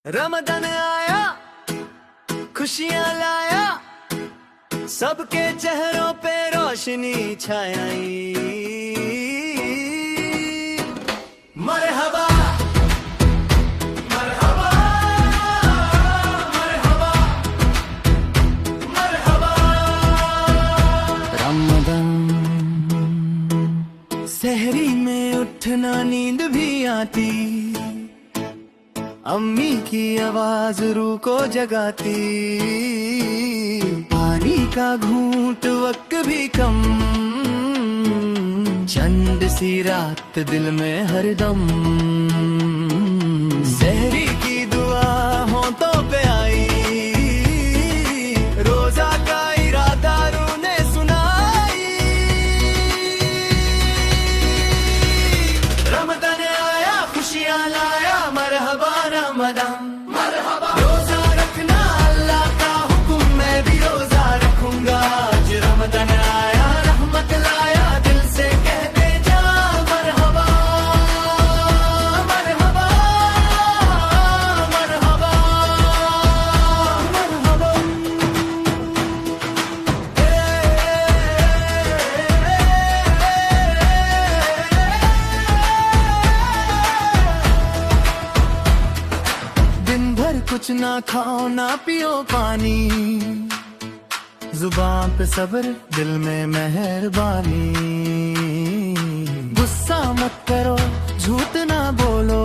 रमजान आया, खुशियां लाया, सबके चेहरों पे रोशनी छाई। मरहबा मरहबा मरहबा मरहबा। रमजान सहरी में उठना नींद भी आती, अम्मी की आवाज रूह को जगाती। पानी का घूंट वक्त भी कम, चंद सी रात दिल में हरदम। सहरी की दुआ होंठों पे आई, रोजा का इरादा रूह ने सुनाई। रमजान आया, खुशियां लाया, मरहबा रमजान मरहबा। रोजा रखना अल्लाह का हुक्म, मैं भी रोजा रखूंगा। आज रमजान आया, रहमत लाया, दिल से कह दे जा मरहबा मरहबा मरहबा मरहबा। दिन भर कुछ ना खाओ ना पियो पानी, जुबान पे सब्र दिल में मेहरबानी। गुस्सा मत करो झूठ ना बोलो,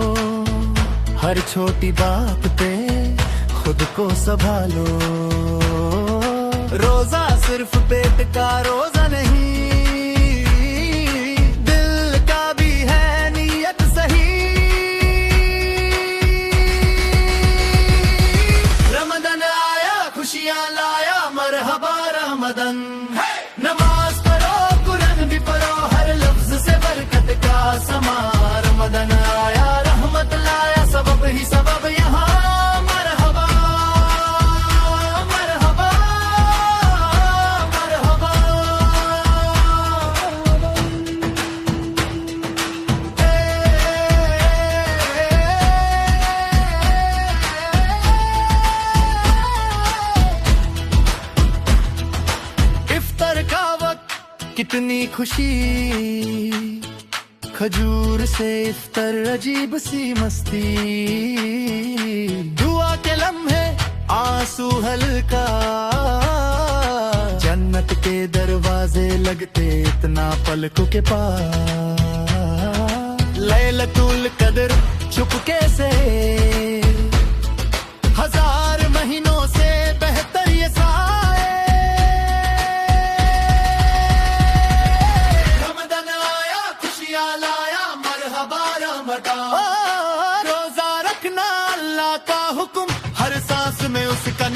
हर छोटी बात पे खुद को संभालो। रोजा सिर्फ पेट का रोजा नहीं, दिल का भी है नियत सही। रमजान आया, खुशियां लाया, मरहबा रमजान। नमाज पढ़ो, कुरान भी पढ़ो, हर लफ्ज से बरकत का समा। रमजान आया, रहमत लाया, सबब ही सबब यहाँ। मरहबा मरहबा मरहबा। इफ्तार का वक्त कितनी खुशी, खजूर से इफ्तार अजीब सी मस्ती। दुआ के लम्हे आंसू हल्का, जन्नत के दरवाजे लगते इतना पलकों के पास। लैलतुल कदर चुपके से, हजार महीनों से बेहतर ये साए। रमजान आया, खुशियां लाया, मरहबा रमजान। रोजा रखना अल्लाह का हुक्म, हर सांस में उसका